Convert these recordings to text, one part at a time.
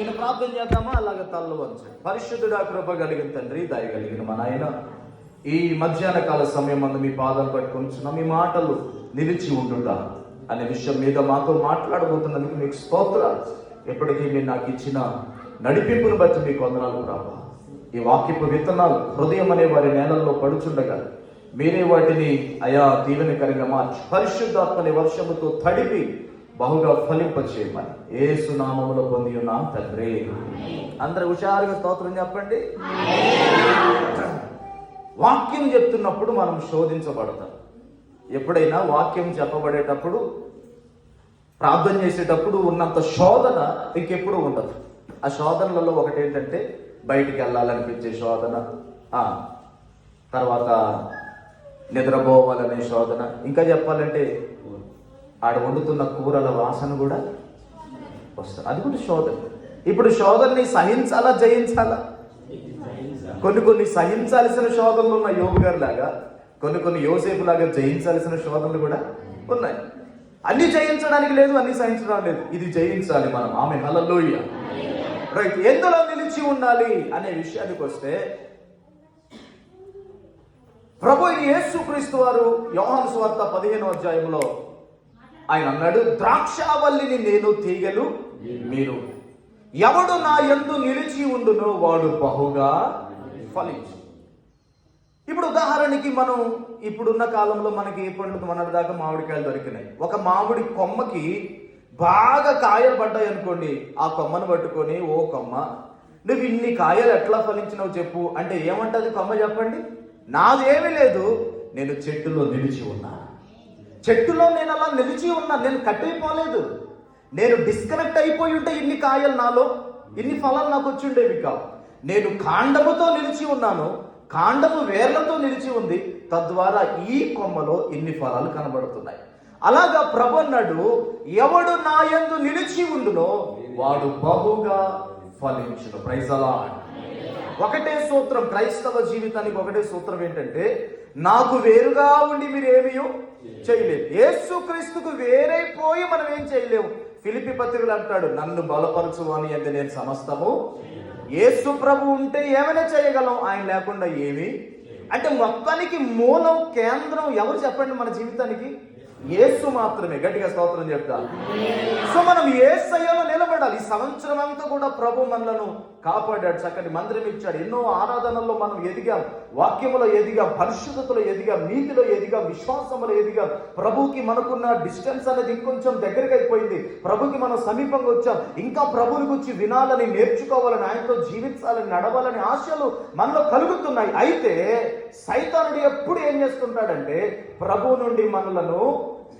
నేను ప్రార్థన చేద్దామా? అలాగే తలలు వంచండి. పరిశుద్ధుడా, కృప కలిగిన తండ్రి, దయ కలిగిన మా నాయన, ఈ మధ్యాహ్న కాల సమయం అందు మీ పాదాలు పట్టుకొంచున్న మీ మాటలు నిలిచి ఉండుట అనే విషయం మీద మాతో మాట్లాడబోతున్నందుకు మీకు స్తోత్రాలు. ఎప్పటికీ మీరు నాకు ఇచ్చిన నడిపింపును బట్టి మీకు వందనాలు రావా. ఈ వాక్యపు విత్తనాలు హృదయం అనే వారి నేలల్లో పడుచుండగా మీరే వాటిని అయా దీవెనకరంగా మార్చి పరిశుద్ధాత్మని వర్షముతో తడిపి బహుగా ఫలింపచేయమని యేసు నామములో పొంది ఉన్నాం తండ్రి. అందరూ హుషారుగా స్తోత్రం చెప్పండి. వాక్యం చెప్తున్నప్పుడు మనం శోధించబడతాం. ఎప్పుడైనా వాక్యం చెప్పబడేటప్పుడు, ప్రార్థన చేసేటప్పుడు ఉన్నంత శోధన ఇంకెప్పుడు ఉండదు. ఆ శోధనలలో ఒకటి ఏంటంటే బయటికి వెళ్ళాలనిపించే శోధన, తర్వాత నిద్రపోవాలనే శోధన, ఇంకా చెప్పాలంటే ఆడ వండుతున్న కూరల వాసన కూడా వస్తుంది. అది కూడా శోధన. ఇప్పుడు శోధనని సహించాలా జయించాలా? కొన్ని సహించాల్సిన శోధనలు ఉన్నాయి యోబు గారి లాగా, కొన్ని యోసేపు లాగా జయించాల్సిన శోధనలు కూడా ఉన్నాయి. అన్ని జయించడానికి లేదు, అన్ని సహించడానికి లేదు. ఇది జయించాలి మనం. ఆమె హల్లెలూయా. రైట్. ఎందులో నిలిచి ఉండాలి అనే విషయానికి వస్తే, ప్రభు యేసుక్రీస్తు వారు యోహాను సువార్త 15వ అధ్యాయంలో ఆయన అన్నాడు, ద్రాక్షావల్లిని నేను, తీగలు మీరు. ఎవడు నా యందు నిలిచి ఉండునో వాడు బహుగా ఫలించు. ఇప్పుడు ఉదాహరణకి మనం ఇప్పుడున్న కాలంలో మనకి ఏ పండ్లు మొన్నటి దాకా మామిడికాయలు దొరికినాయి. ఒక మామిడి కొమ్మకి బాగా కాయలు పడ్డాయి అనుకోండి, ఆ కొమ్మను పట్టుకొని, ఓ కొమ్మ నువ్వు ఇన్ని కాయలు ఎట్లా ఫలించినావు చెప్పు అంటే ఏమంటది కొమ్మ? చెప్పండి. నాదేమీ లేదు, నేను చెట్టులో నిలిచి ఉన్నా. చెట్టులో నేను అలా నిలిచి ఉన్నా, నేను కట్టయిపోలేదు. నేను డిస్కనెక్ట్ అయిపోయి ఉంటే ఇన్ని కాయలు నాలో, ఇన్ని ఫలాలు నాకు వచ్చి ఉండేవి కావు. నేను కాండముతో నిలిచి ఉన్నాను, కాండము వేర్లతో నిలిచి ఉంది, తద్వారా ఈ కొమ్మలో ఇన్ని ఫలాలు కనబడుతున్నాయి. అలాగా ప్రభు అన్నాడు, ఎవడు నా యందు నిలిచి ఉండునో వాడు బహుగా ఫలించును. Praise the lord. ఒకటే సూత్రం క్రైస్తవ జీవితానికి, ఒకటే సూత్రం ఏంటంటే, నాకు వేరుగా ఉండి మీరు ఏమీ చేయలేరు. యేసుక్రీస్తుకు వేరైపోయి మనం ఏం చేయలేము. ఫిలిప్పీ పత్రికలు అంటాడు, నన్ను బలపరచు అని అంటే నేను సమస్తము. యేసు ప్రభు ఉంటే ఏమైనా చేయగలం, ఆయన లేకుండా ఏమి. అంటే మొత్తానికి మూలం, కేంద్రం ఎవరు చెప్పండి మన జీవితానికి? యేసు మాత్రమే. గట్టిగా స్తోత్రం చెప్తా. సో మనం యేసయ్యలో నిలబడాలి. ఈ సంవత్సరం అంతా కూడా ప్రభు మనలను కాపాడాడు, చక్కటి మందిరం ఇచ్చాడు, ఎన్నో ఆరాధనల్లో మనం ఎదిగాం, వాక్యములో ఎదిగాం, పరిశుద్ధతలో ఎదిగాం, నీతిలో ఎదిగాం, విశ్వాసములో ఎదిగాం. ప్రభుకి మనకున్న డిస్టెన్స్ అనేది ఇంకొంచెం దగ్గరగా అయిపోయింది. ప్రభుకి మనం సమీపంగా వచ్చాం. ఇంకా ప్రభుని గురించి వినాలని, నేర్చుకోవాలని, ఆయనతో జీవించాలని, నడవాలని ఆశలు మనలో కలుగుతున్నాయి. అయితే సైతానుడు ఎప్పుడు ఏం చేస్తుంటాడంటే, ప్రభు నుండి మనలను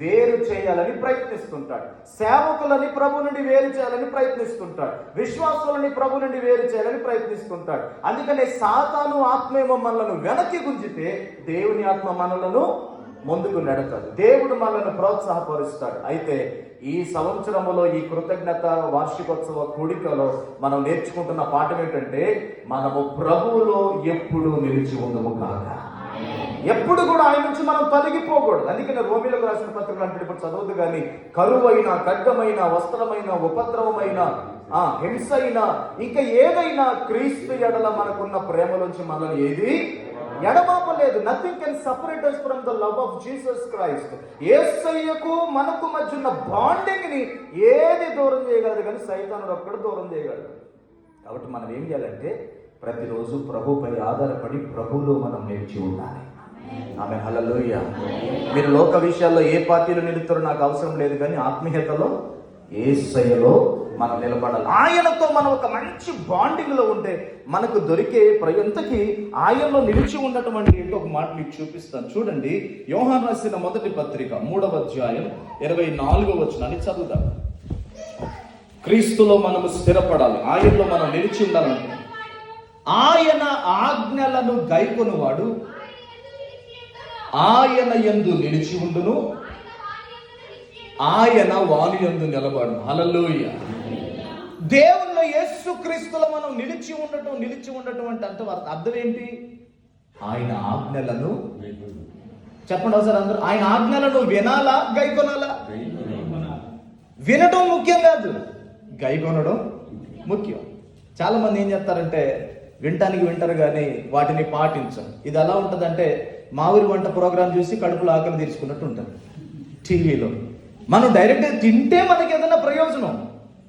వేరు చేయాలని ప్రయత్నిస్తుంటాడు. సేవకులని ప్రభు నుండి వేరు చేయాలని ప్రయత్నిస్తుంటాడు. విశ్వాసులని ప్రభు నుండి వేరు చేయాలని ప్రయత్నిస్తుంటాడు. అందుకనే సాతాను ఆత్మేమో మనలను వెనక్కి గుంజితే, దేవుని ఆత్మ మనలను ముందుకు నెడతాడు. దేవుడు మనల్ని ప్రోత్సాహపరుస్తాడు. అయితే ఈ సంవత్సరములో, ఈ కృతజ్ఞత వార్షికోత్సవ కూడికలో మనం నేర్చుకుంటున్న పాఠం ఏంటంటే, మనము ప్రభువులో ఎప్పుడు నిలిచి ఉందము కాక. ఎప్పుడు కూడా ఆయన నుంచి మనం తొలగిపోకూడదు. అందుకని రోమీయులకు రాసిన పత్రికలు అంటే ఇప్పుడు చదవద్దు కానీ, కరువైన, ఖడ్గమైన, వస్త్రమైన, ఉపద్రవమైన, హింస అయినా, ఇంకా ఏదైనా క్రీస్తు ఎడల మనకున్న ప్రేమలోంచి మనల్ని ఏది ఎడబాపలేదు. Nothing can separate us from the love of Jesus Christ. యేసయ్యకు మనకు మధ్య ఉన్న బాండింగ్ ని ఏది దూరం చేయగలదు కానీ సైతానుడు ఒక్కడు దూరం చేయగలడు. కాబట్టి మనం ఏం చేయాలంటే, ప్రతిరోజు ప్రభుపై ఆధారపడి ప్రభువులో మనం నిలిచి ఉండాలి. ఆమె హల్లెలూయా. మీరు లోక విషయాల్లో ఏ పార్టీలో నిలుస్తారో నాకు అవసరం లేదు కానీ ఆత్మీయతలో యేసయ్యలో మనం నిలబడాలి. ఆయనతో మనం ఒక మంచి బాండింగ్ లో ఉంటే మనకు దొరికే ప్రయంతకి ఆయనలో నిలిచి ఉండటం అంటే ఏంటో ఒక మాట మీకు చూపిస్తాను. చూడండి, యోహాను రాసిన మొదటి పత్రిక 3వ అధ్యాయం 24వ వచనాన్ని చదువుదాం. క్రీస్తులో మనము స్థిరపడాలి, ఆయనలో మనం నిలిచి ఉండాలంటే, ఆయన ఆజ్ఞలను గైకొనువాడు ఆయన యందు నిలిచి ఉండును, ఆయన వాని యందు నిలబడు. హల్లెలూయా. దేవుల్లో యేసుక్రీస్తులో మనం నిలిచి ఉండటం అంటే అర్థం ఏంటి? ఆయన ఆజ్ఞలను చెప్పండి ఒకసారి అందరూ. ఆయన ఆజ్ఞలను వినాలా, గైకొనాలా? వినడం ముఖ్యం కాదు, గైకొనడం ముఖ్యం. చాలా మంది ఏం చేస్తారంటే వినటానికి వింటారు కానీ వాటిని పాటించరు. ఇది ఎలా ఉంటుందంటే మా ఊరి వంట ప్రోగ్రాం చూసి కడుపులో ఆకలి తీర్చుకున్నట్టు ఉంటుంది టీవీలో. మనం డైరెక్ట్గా తింటే మనకి ఏదైనా ప్రయోజనం.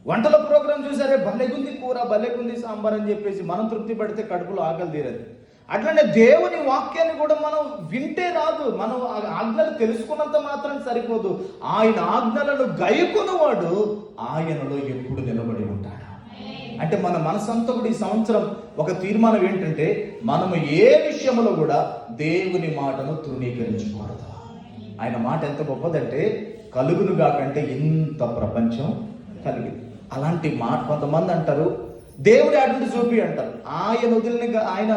వంటల ప్రోగ్రాం చూసారే భలేగుంది కూర, భలేగుంది సాంబార్ అని చెప్పేసి మనం తృప్తి పడితే కడుపులో ఆకలి తీరదు. అట్లనే దేవుని వాక్యాన్ని కూడా మనం వింటే రాదు, మనం ఆజ్ఞలు తెలుసుకున్నంత మాత్రం సరిపోదు. ఆయన ఆజ్ఞలను గైకొనువాడు ఆయనలో ఎప్పుడు నిలబడి ఉంటాడు. అంటే మన మనసంతా కూడా ఈ సంవత్సరం ఒక తీర్మానం ఏంటంటే మనము ఏ విషయంలో కూడా దేవుని మాటను తృణీకరించకూడదు. ఆయన మాట ఎంత గొప్పదంటే కలుగును గాకంటే ఇంత ప్రపంచం కలిగింది. అలాంటి మాట కొంతమంది అంటారు దేవుడి అటు చూపి అంటారు. ఆయన వదిలిన ఆయన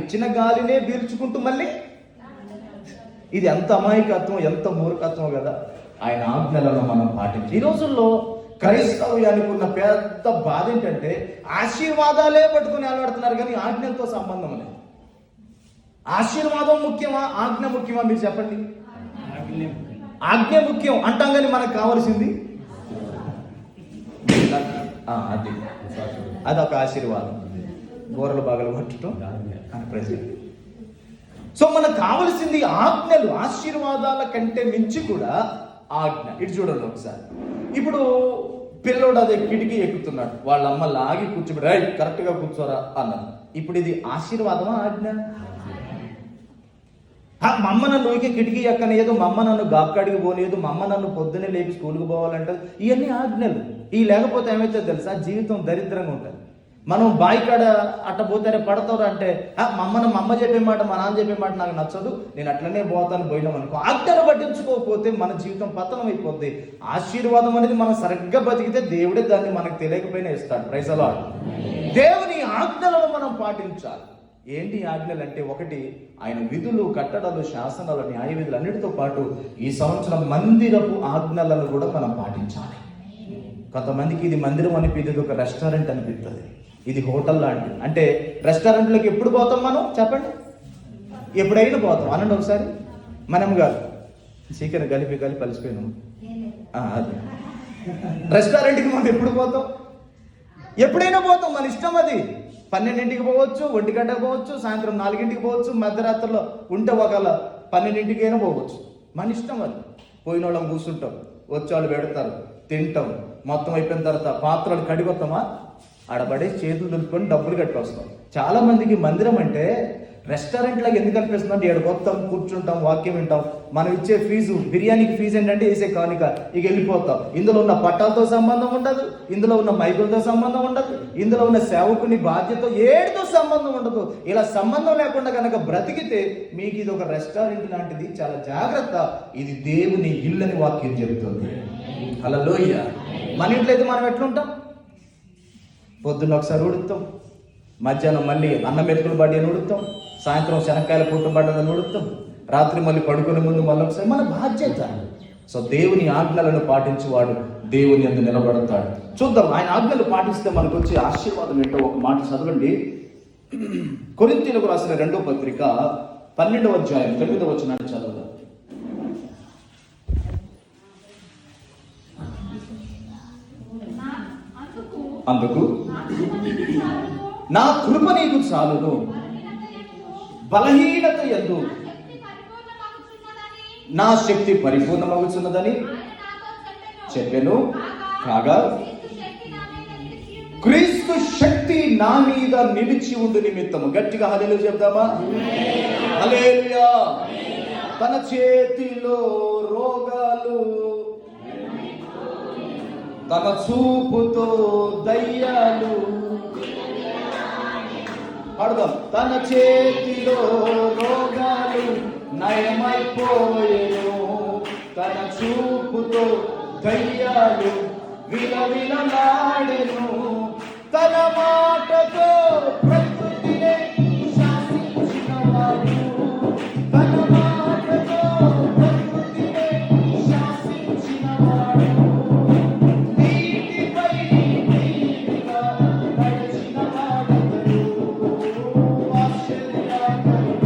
ఇచ్చిన గాలినే పీల్చుకుంటూ మళ్ళీ ఇది ఎంత అమాయకత్వం, ఎంత మూర్ఖత్వం కదా. ఆయన ఆజ్ఞలను మనం పాటించి ఈ రోజుల్లో క్రైస్తవ్యానికి ఉన్న పెద్ద బాధ ఏంటంటే ఆశీర్వాదాలే పట్టుకుని ఆలాడుతున్నారు కానీ ఆజ్ఞలతో సంబంధం లేదు. ఆశీర్వాదం ముఖ్యమా, ఆజ్ఞ ముఖ్యమా? మీరు చెప్పండి. ఆజ్ఞ ముఖ్యం అంటాం కానీ మనకు కావాల్సింది అదొక ఆశీర్వాదం, గోరలు బాగలు పట్టడం ప్రజలు. సో మనకు కావలసింది ఆజ్ఞలు. ఆశీర్వాదాల కంటే మించి కూడా ఆజ్ఞ. ఇటు చూడండి ఒకసారి. ఇప్పుడు పిల్లోడు అదే కిటికీ ఎక్కుతున్నాడు, వాళ్ళ అమ్మ లాగి కూర్చోబెట్టి కరెక్ట్గా కూర్చోరా అన్నారు. ఇప్పుడు ఇది ఆశీర్వాదమా, ఆజ్ఞ? మమ్మ నన్ను కిటికీ ఎక్కనేదు, మమ్మ నన్ను గాబ్కాడికి పోలేదు, మమ్మ నన్ను పొద్దున్నే లేపి స్కూల్కి పోవాలంటే ఇవన్నీ ఆజ్ఞలు. ఇవి లేకపోతే ఏమైతే తెలుసా, జీవితం దరిద్రంగా ఉంటుంది. మనం బాయికాడ అట్ట పోతేనే పడతారు అంటే మమ్మ చెప్పే మాట, మా నాన్న చెప్పే మాట నాకు నచ్చదు, నేను అట్లనే పోతాను పోయినాం అనుకో. ఆజ్ఞను పట్టించుకోకపోతే మన జీవితం పతనం అయిపోద్ది. ఆశీర్వాదం అనేది మనం సరిగ్గా బతికితే దేవుడే దాన్ని మనకు తెలియకపోయినా ఇస్తాడు. Praise the Lord. దేవుని ఆజ్ఞలను మనం పాటించాలి. ఏంటి ఆజ్ఞలు అంటే, ఒకటి ఆయన విధులు, కట్టడలు, శాసనాలు, న్యాయ విధులు అన్నిటితో పాటు ఈ సంవత్సరం మందిరపు ఆజ్ఞలను కూడా మనం పాటించాలి. కొంతమందికి ఇది మందిరం అనిపిస్తుంది, ఒక రెస్టారెంట్ అనిపిస్తుంది, ఇది హోటల్ లాంటిది. అంటే రెస్టారెంట్లోకి ఎప్పుడు పోతాం మనం చెప్పండి? ఎప్పుడైనా పోతాం అనండి ఒకసారి. మనం కాదు, చికెన్ కలిపి కలిసిపోయినాం. అది రెస్టారెంట్కి మనం ఎప్పుడు పోతాం? ఎప్పుడైనా పోతాం, మన ఇష్టం. అది 12ంటికి పోవచ్చు, 1 గంటకు పోవచ్చు, సాయంత్రం 4ంటికి పోవచ్చు, మధ్యరాత్రిలో ఉంటే ఒకవేళ 12ంటికి అయినా పోవచ్చు, మన ఇష్టం. అది పోయిన వాళ్ళం కూర్చుంటాం, వచ్చేవాళ్ళు పెడతారు, తింటాం. మొత్తం అయిపోయిన తర్వాత పాత్రలు కడిగొస్తామా, ఆడబడే చేతులు దులుపుకొని డబ్బులు కట్టి వస్తాం. చాలా మందికి మందిరం అంటే రెస్టారెంట్లాగా ఎందుకు అనిపిస్తుంది అంటే, ఏడు వస్తాం, కూర్చుంటాం, వాక్యం వింటాం. మనం ఇచ్చే ఫీజు, బిర్యానీకి ఫీజు ఏంటంటే వేసే కానుక, ఇక వెళ్ళిపోతాం. ఇందులో ఉన్న పట్టాలతో సంబంధం ఉండదు, ఇందులో ఉన్న మైకులతో సంబంధం ఉండదు, ఇందులో ఉన్న సేవకుని బాధ్యత ఏడుతో సంబంధం ఉండదు. ఇలా సంబంధం లేకుండా కనుక బ్రతికితే మీకు ఇది ఒక రెస్టారెంట్ లాంటిది. చాలా జాగ్రత్త, ఇది దేవుని ఇల్లని వాక్యం చెబుతుంది. హల్లెలూయా. మన ఇంట్లో అయితే మనం ఎట్లుంటాం? పొద్దున్న ఒకసారి ఉడుతాం, మధ్యాహ్నం మళ్ళీ అన్నం మెతుకులు పడి అని ఉడుతాం, సాయంత్రం శనక్కాయల పూట పడ్డదని ఉడుతాం, రాత్రి మళ్ళీ పడుకునే ముందు మళ్ళీ ఒకసారి. మన బాధ్యత. సో దేవుని ఆజ్ఞలను పాటించేవాడు దేవుని యందు నిలబడతాడు. చూద్దాం ఆయన ఆజ్ఞలు పాటిస్తే మనకు వచ్చే ఆశీర్వాదం ఏంటో ఒక మాట చదవండి. కొరింథీయులకు రాసిన 2వ పత్రిక 12వ అధ్యాయం 9వ వచనాన్ని చదువుదాం. అందుకు నా కృప నీకు చాలును, బలహీనత యందు నా శక్తి పరిపూర్ణమవుతున్నదని చెప్పెను. కాగా క్రీస్తు శక్తి నా మీద నిలిచి ఉండు నిమిత్తము. గట్టిగా హల్లెలూయా చెప్దామా? హల్లెలూయా. తన చేతిలో రోగాలు, తన చూపుతో దయ్యాలు, అర్థం, తన చేతిలో రోగాలు నయమైపోయేను, తన చూపుతో దయ్యాలు విలవిలలాడెను, తన మాటతో ప్రకృతినే శాసించినవాడు, తన మాటతో ప్రకృతినే శాసించినవాడు, నీటిపై నీటిగా నడిచినవాడు, ఆశ్చర్యకరుడు.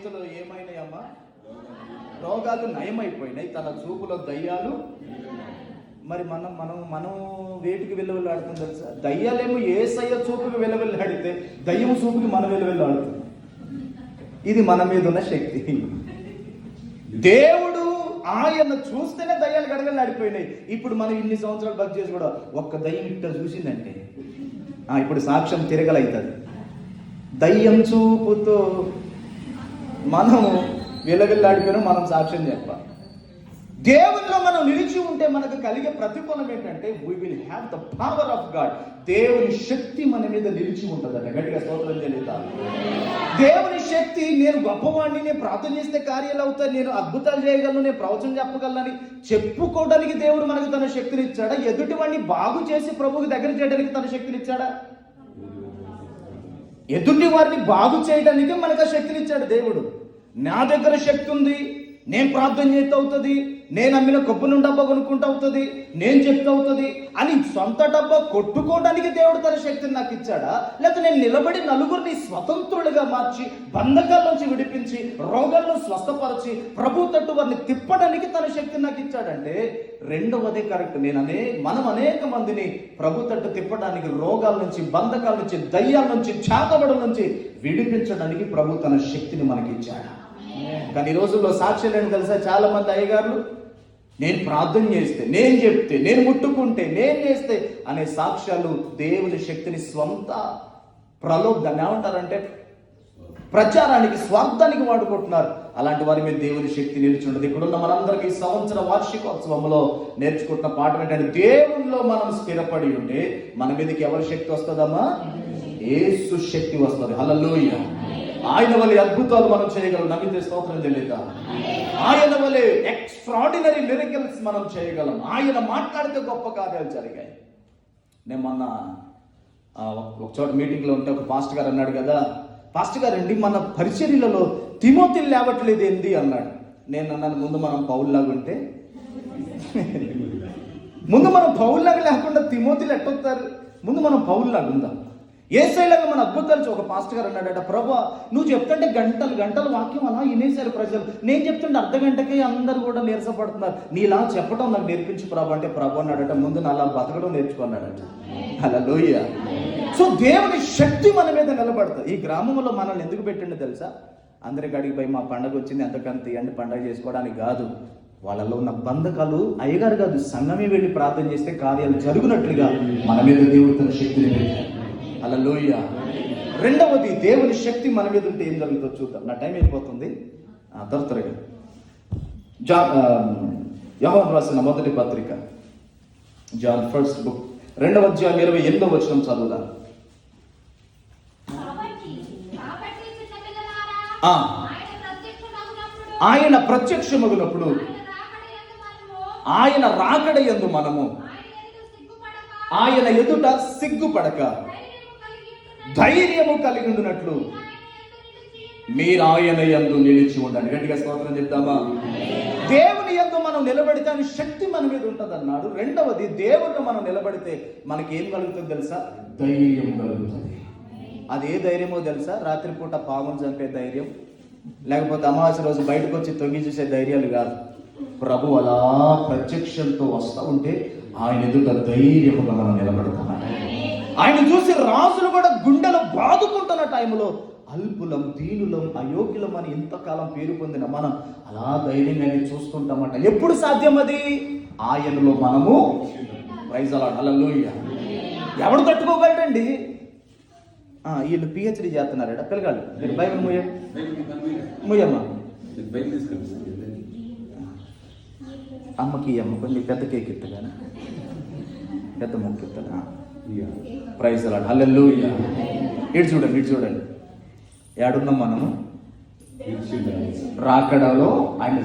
చేతులు ఏమైనాయమ్మా? రోగాలు నయమైపోయినాయి. తన చూపులో దయ్యాలు. మరి మనం వేటికి వెళ్ళాడుతుంది తెలుసా? దయ్యాలేమో యేసయ్య చూపుకి వెళ్ళాడితే దయ్యం చూపుకి మనం వెళ్ళాడుతుంది. ఇది మన మీద ఉన్న శక్తి. దేవుడు ఆయన చూస్తేనే దయ్యాలు గడగలాడిపోయినాయి. ఇప్పుడు మనం ఇన్ని సంవత్సరాలు భక్తి చేసి కూడా ఒక్క దయ్యం ఇట్ట చూసిందంటే ఇప్పుడు సాక్ష్యం తిరగలవుతుంది. దయ్యం చూపుతో మనం వెళ్ళాడిపోయినా మనం సాక్ష్యం చెప్పాలి. దేవునిలో మనం నిలిచి ఉంటే మనకు కలిగే ప్రతిఫలం ఏంటంటే we will have the power of God. దేవుని శక్తి మన మీద నిలిచి ఉంటుందట. గట్టిగా స్తోత్రం చెల్లిద్దాం. దేవుని శక్తి, నేను గొప్పవాడిని, నేను ప్రార్థన చేస్తే కార్యాలు అవుతాయి, నేను అద్భుతాలు చేయగలను, నేను ప్రవచనం చెప్పగలనని చెప్పుకోవడానికి దేవుడు మనకు తన శక్తిని ఇచ్చాడా? ఎదుటి వాడిని బాగు చేసి ప్రభువుకి దగ్గర చేయడానికి తన శక్తిని ఇచ్చాడా? ఎదుటి వారిని బాగు చేయడానికి మనకు ఆ శక్తిని ఇచ్చాడు దేవుడు. నా దగ్గర శక్తి ఉంది, నేను ప్రార్థన చేస్తే అవుతుంది, నేను అమ్మిన కొబ్బరి డబ్బా కొనుక్కుంటూ అవుతుంది, నేను చెప్తే అవుతుంది అని సొంత డబ్బా కొట్టుకోవడానికి దేవుడు తన శక్తిని నాకు ఇచ్చాడా? లేకపోతే నేను నిలబడి నలుగురిని స్వతంత్రులుగా మార్చి బంధకాల నుంచి విడిపించి రోగాలను స్వస్థపరిచి ప్రభు తట్టు వారిని తిప్పడానికి తన శక్తిని నాకు ఇచ్చాడంటే రెండవదే కరెక్ట్. మనం అనేక మందిని ప్రభు తట్టు తిప్పడానికి, రోగాల నుంచి, బంధకాల నుంచి, దయ్యాల నుంచి, చేతబడుల నుంచి విడిపించడానికి ప్రభు తన శక్తిని మనకి ఇచ్చాడు. కానీ ఈ రోజుల్లో సాక్ష్యం ఏంటి తెలుసా? చాలా మంది అయ్యగారులు నేను ప్రార్థన చేస్తే, నేను చెప్తే, నేను ముట్టుకుంటే, నేను చేస్తే అనే సాక్ష్యాలు దేవుని శక్తిని స్వంత దాన్ని ఏమంటారంటే ప్రచారానికి, స్వార్థానికి వాడుకుంటున్నారు. అలాంటి వారి మీద దేవుని శక్తి నిలిచి ఉండదు. ఇక్కడున్న మనందరికీ ఈ సంవత్సర వార్షికోత్సవంలో నేర్చుకుంటున్న పాఠం ఏంటంటే దేవునిలో మనం స్థిరపడి ఉంటే మన మీదకి ఎవరి శక్తి వస్తుందమ్మా? యేసు శక్తి వస్తుంది. హల్లెలూయా. ఆయన వలె అద్భుతాలు మనం చేయగలం. నమ్మితే స్తోత్రం చెల్లిద్దాం. ఆయన వలె ఎక్స్ట్రాడినరీ మిరకల్స్ మనం చేయగలం. ఆయన మాట్లాడితే గొప్ప కార్యాలు జరిగాయి. నేను మొన్న ఒక చోట మీటింగ్లో ఉంటే ఒక పాస్టర్ గారు అన్నాడు కదా, పాస్టర్ గారండి మన పరిచర్యలలో తిమోతిని లేవట్లేదు ఏంది అన్నాడు. నేను అన్నాను, ముందు మనం పౌల్లాగా ఉంటే, ముందు మనం పౌల్లాగా లేకుండా తిమోతిలు ఎట్టొస్తారు? ముందు మనం పౌల్లాగా ఉందాం. యేసయ్యలాగా మన అద్భుతాలు. ఒక పాస్టర్ గారు అన్నాడట, ప్రభా నువ్వు చెప్తుంటే గంటలు గంటల వాక్యం అలా వినేశారు ప్రజలు, నేను చెప్తుంటే అర్ధ గంటకే అందరూ కూడా నీరసపడుతున్నారు, నీలా చెప్పడం నాకు నేర్పించు ప్రభు అంటే, ప్రభు అన్నాడట ముందు నాలా బతకడం నేర్చుకున్నాడట. హల్లెలూయా. సో దేవుని శక్తి మన మీద నిలబడుతుంది. ఈ గ్రామంలో మనల్ని ఎందుకు పెట్టిండో తెలుసా? అందరికి అడిగి పోయి మా పండగ వచ్చింది ఎంతకంత ఇవ్వండి పండగ చేసుకోవడానికి కాదు. వాళ్ళలో ఉన్న బంధకాలు అయ్యగారు కాదు, సంఘమే వెళ్ళి ప్రార్థన చేస్తే కార్యాలు జరుగునట్లుగా మన మీద దేవుడు తన శక్తిని పెట్టాడు. హల్లెలూయా. రెండవది, దేవుని శక్తి మన మీద ఉంటే ఏం జరుగుతుందో చూద్దాం. నా టైం అయిపోతుంది, త్వరగా. యోహాను రాసిన మొదటి పత్రిక, జాన్ ఫస్ట్ బుక్, 2వ అధ్యాయం 28వ వచనం చదువుదాం. ఆయన ప్రత్యక్షమగునప్పుడు, ఆయన రాకడ యందు మనము ఆయన ఎదుట సిగ్గుపడక ధైర్యము కలిగి ఉండునట్లు మీరు ఆయన యందు నిలిచి ఉండండి. గట్టిగా స్తోత్రం చెప్తామా? దేవుని యందు మనం నిలబడితే ఆయన శక్తి మన మీద ఉంటుంది అన్నాడు. రెండవది, దేవుడిని మనం నిలబడితే మనకి ఏం కలుగుతుంది తెలుసా? ధైర్యం కలుగుతుంది. అది ఏ ధైర్యమో తెలుసా? రాత్రిపూట పామును చంపే ధైర్యం, లేకపోతే అమావాస్య రోజు బయటకు వచ్చి తొంగి చూసే ధైర్యాలు కాదు. ప్రభు అలా ప్రత్యక్షంతో వస్తూ ఉంటే ఆయన ఎదుట ధైర్యముగా మనం నిలబడతాం. ఆయన చూసి రాజులు కూడా గుండెలు బాదుకుంటున్న టైంలో అల్పులం, దీనులం, అయోగ్యులం అని ఇంతకాలం పేరు పొందిన మనం అలా ధైర్యంగా చూస్తుంటామంట. ఎప్పుడు సాధ్యం అది? ఆయనలో మనము. ప్రైజ్ అలాడ్. హల్లెలూయా. ఎవడు తట్టుకోగలడండి? వీళ్ళు పిహెచ్డి చేస్తున్నారట పిల్లగాళ్ళు. మీరు బైబిల్ ముయ్యమ్మా, అమ్మకి అమ్మ కొంచెం పెద్ద కేక్ ఇత్తగానే, పెద్ద ముక్కు ఇత్తగా. ప్రైజ్ అలాడ్. హల్లెలూయా. ఇటు చూడండి, ఇటు చూడండి. ఏడున్నాం మనము? రాకడలో ఆయన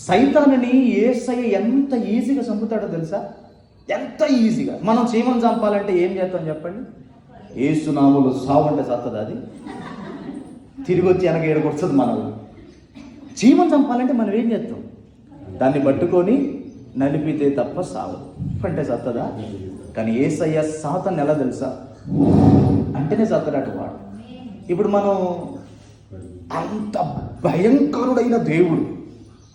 సైతానుని యేసయ్య ఎంత ఈజీగా చంపుతాడో తెలుసా? ఎంత ఈజీగా. మనం చీమను చంపాలంటే ఏం చేస్తాం చెప్పండి? యేసునామములో సావు అంటే చస్తుంది, అది తిరిగి వచ్చి వెనక ఏడకొస్తుంది. మనం చీమను చంపాలంటే మనం ఏం చేస్తాం? దాన్ని పట్టుకొని నలిపితే తప్ప సావు అంటే చత్తదా? కానీ యేసయ్య సాతాను ఎలా తెలుసా? అంటేనే చత్తడట వాడు. ఇప్పుడు మనం అంత భయంకరుడైన దేవుడు,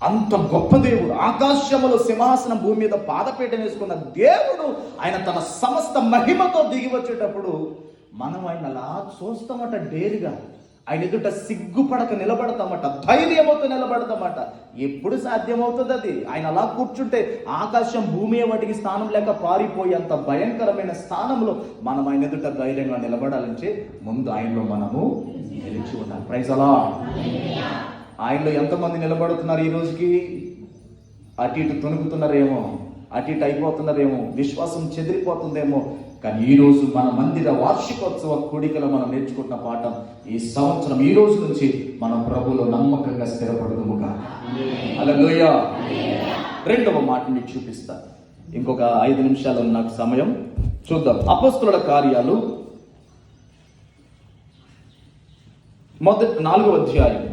అంత గొప్ప దేవుడు, ఆకాశములో సింహాసనం, భూమి మీద పాదపీఠ వేసుకున్న దేవుడు, ఆయన తన సమస్త మహిమతో దిగి వచ్చేటప్పుడు మనం ఆయన అలా చూస్తామట. డేరుగా ఆయన ఎదుట సిగ్గుపడక నిలబడతామట, ధైర్యంతో నిలబడతామట. ఎప్పుడు సాధ్యమవుతుంది అది? ఆయన అలా కూర్చుంటే ఆకాశం భూమి వాటికి స్థానం లేక పారిపోయేంత భయంకరమైన స్థానంలో మనం ఆయన ఎదుట ధైర్యంగా నిలబడాలంటే ముందు ఆయనలో మనము నిలిచి ఉండాలి. ప్రైజ్ అలా. ఆయనలో ఎంతమంది నిలబడుతున్నారు ఈ రోజుకి? అటు ఇటు తొణుకుతున్నారేమో, అటు ఇటు అయిపోతున్నారేమో, విశ్వాసం చెదిరిపోతుందేమో. కానీ ఈ రోజు మన మందిర వార్షికోత్సవ కూడికలో మనం నేర్చుకుంటున్న పాఠం, ఈ సంవత్సరం ఈ రోజు నుంచి మనం ప్రభువులో నమ్మకంగా స్థిరపడదుముగా. హల్లెలూయా. రెండవ మాట మీకు చూపిస్తా. ఇంకొక 5 నిమిషాలు నాకు సమయం. చూద్దాం. అపొస్తలుల కార్యాలు 4వ అధ్యాయం.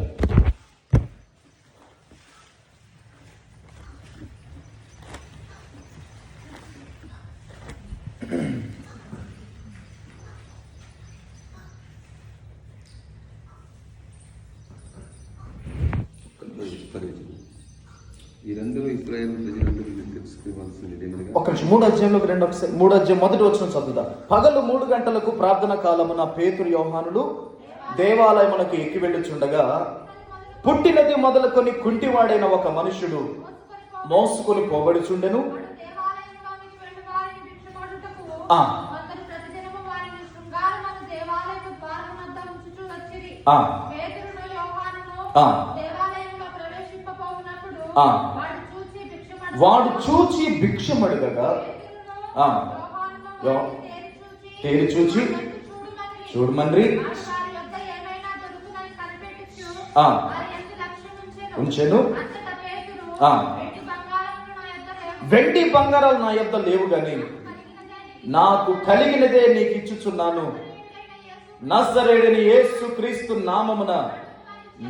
ఒక 3వ అధ్యాయంలోకి 3వ అధ్యాయం 1వ వచనం చదువుదాం. పగలు 3 గంటలకు ప్రార్థన కాలమున పేతురు యోహానులు దేవాలయమునకు ఎక్కి వెళ్ళుచుండగా పుట్టినది మొదలుకొని కుంటివాడైన ఒక మనుషుడు మోసుకొని పోబడుచుండెను. వాడు చూచి భిక్షమడుగగా తేరి చూచి చూడమని ఉంచెను. వెండి బంగారాలు నా యొద్ద లేవు గాని నాకు కలిగినదే నీకు ఇచ్చుచున్నాను. నజరేయుడైన యేసు క్రీస్తు నామమున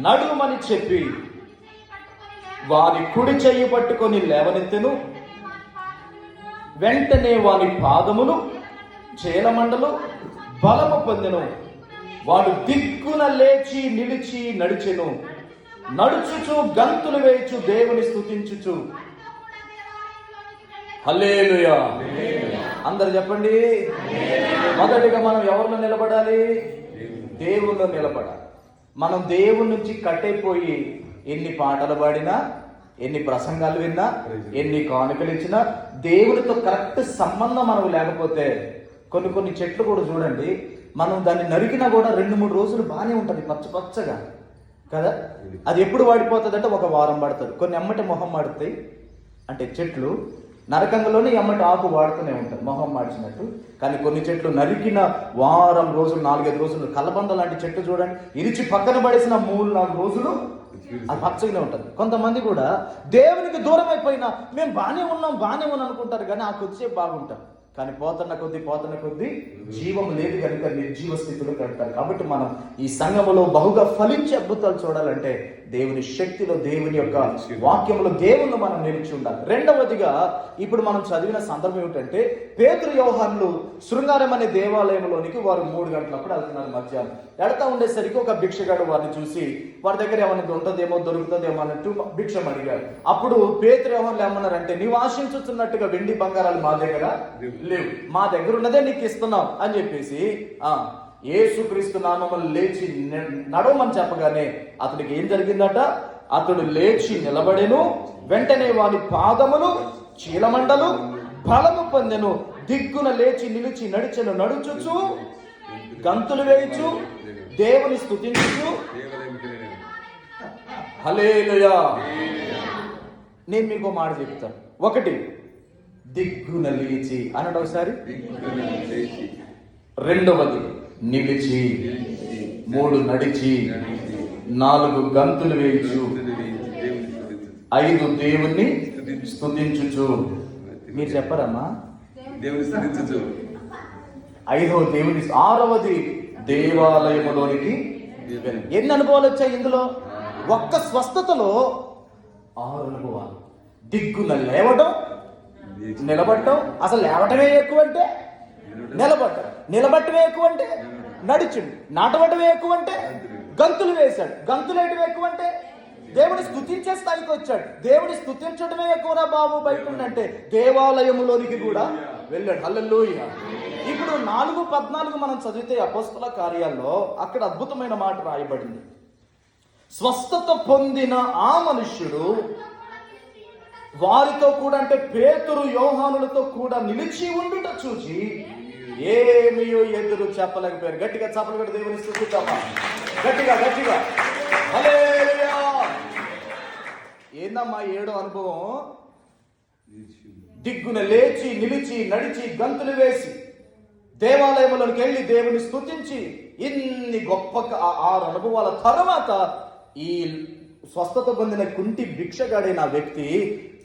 నడుమని చెప్పి వాని కుడి చెయ్యి పట్టుకొని లేవనెత్తెను. వెంటనే వాని పాదములు చీలమండలు బలము పొందెను. వాడు దిక్కున లేచి నిలిచి నడిచెను. నడుచుచు గంతులు వేయుచు దేవుని స్తుతించుచు. హల్లెలూయా. అందరు చెప్పండి. మొదటిగా మనం ఎవరిలో నిలబడాలి? దేవుల్లో నిలబడాలి. మనం దేవుని నుంచి కట్టయిపోయి ఎన్ని పాటలు పాడినా, ఎన్ని ప్రసంగాలు విన్నా, ఎన్ని కానుకలు ఇచ్చినా, దేవునితో కరెక్ట్ సంబంధం మనకు లేకపోతే, కొన్ని చెట్లు కూడా చూడండి, మనం దాన్ని నరికినా కూడా 2-3 రోజులు బాగానే ఉంటుంది, పచ్చగా కదా. అది ఎప్పుడు వాడిపోతుంది అంటే 1 వారం పడుతుంది. కొన్ని ఎమ్మటి మొహం మాడుతాయి. అంటే చెట్లు నరకంలోనే ఎమ్మటి ఆకు వాడుతూనే ఉంటుంది మొహం మార్చినట్టు. కానీ కొన్ని చెట్లు నరికిన వారం రోజులు, 4-5 రోజులు, కలబంద లాంటి చెట్టు చూడండి, ఇరిచి పక్కన పడేసిన 3-4 రోజులు అది పచ్చగానే ఉంటుంది. కొంతమంది కూడా దేవునికి దూరం అయిపోయినా మేము బాగానే ఉన్నాం అనుకుంటారు, కానీ ఆ కొద్దిసేపు బాగుంటాం. కానీ పోతున్న కొద్దీ జీవం లేదు కనుక నిర్జీవ స్థితిలో కడతారు. కాబట్టి మనం ఈ సంఘములో బహుగా ఫలించే అద్భుతాలు చూడాలంటే దేవుని శక్తిలో, దేవుని యొక్క వాక్యంలో దేవుళ్ళు మనం నిలిచి ఉండాలి. రెండవదిగా ఇప్పుడు మనం చదివిన సందర్భం ఏమిటంటే, పేతురు యోహానులు శృంగారం అనే దేవాలయంలోనికి వారు 3 గంటలప్పుడు వెళ్తున్నారు. మధ్యాహ్నం వెళ్తా ఉండేసరికి ఒక భిక్షగాడు వారిని చూసి వారి దగ్గర ఏమైనా ఉంటుందేమో, దొరుకుతుందేమో అన్నట్టు భిక్షం అడిగాడు. అప్పుడు పేతురు యోహానులు ఏమన్నారంటే, నీవు ఆశించుతున్నట్టుగా వెండి బంగారాలు మా దగ్గర లేవు, మా దగ్గర ఉన్నదే నీకు ఇస్తున్నాం అని చెప్పేసి యేసుక్రీస్తు నామమున లేచి నడవమని చెప్పగానే అతడికి ఏం జరిగిందట? అతడు లేచి నిలబడెను. వెంటనే వాని పాదములు చీలమండలు బలము పొందెను. దిగ్గున లేచి నిలిచి నడిచెను. నడుచుచు గంతులు వేయుచు దేవుని స్తుతించుచు. హల్లెలూయా. నేను మీకు మాట చెప్తాను. 1 దిగ్గున లేచి అన్నాడు ఒకసారి. 2వది నిలిచి, 3 నడిచి, 4 గంతులు వేయచ్చు, 5 దేవుణ్ణి స్తుతించుచు. మీరు చెప్పరమ్మా? 5వ దేవుని, 6వది దేవాలయములోనికి. ఎన్ని అనుభవాలు వచ్చాయి ఇందులో? ఒక్క స్వస్థతలో 6 అనుభవాలు. దిగ్గున లేవటం, నిలబడటం. అసలు లేవటమే ఎక్కువ అంటే నిలబడటం, నిలబడటమే ఎక్కువ అంటే నడిచిండు, నాటబడమే ఎక్కువ అంటే గంతులు వేశాడు. గంతులేయడం ఎక్కువ అంటే దేవుని స్తుతించే స్థాయికి వచ్చాడు. దేవుని స్తుతించడమే ఎక్కువరా బాబు బయట ఉందంటే దేవాలయంలోనికి కూడా వెళ్ళాడు. హల్లెలూయా. ఇప్పుడు 4:14 మనం చదివితే అపోస్తల కార్యాల్లో అక్కడ అద్భుతమైన మాట రాయబడింది. స్వస్థత పొందిన ఆ మనుష్యుడు వారితో కూడా, అంటే పేతురు యోహానులతో కూడా నిలిచి ఉండుట చూచి ఏమియో ఎదురు చెప్పలేకపోయారు. గట్టిగా చప్పలు కొట్టి దేవుని స్తుతిద్దామా? గట్టిగా గట్టిగా హల్లెలూయా. ఏందమ్మా 7వ అనుభవం? దిగ్గున లేచి నిలిచి నడిచి గంతులు వేసి దేవాలయంలోకి వెళ్ళి దేవుని స్తుతించి ఇన్ని గొప్ప 6 అనుభవాల తర్వాత ఈ స్వస్థత పొందిన కుంటి భిక్షగాడైన వ్యక్తి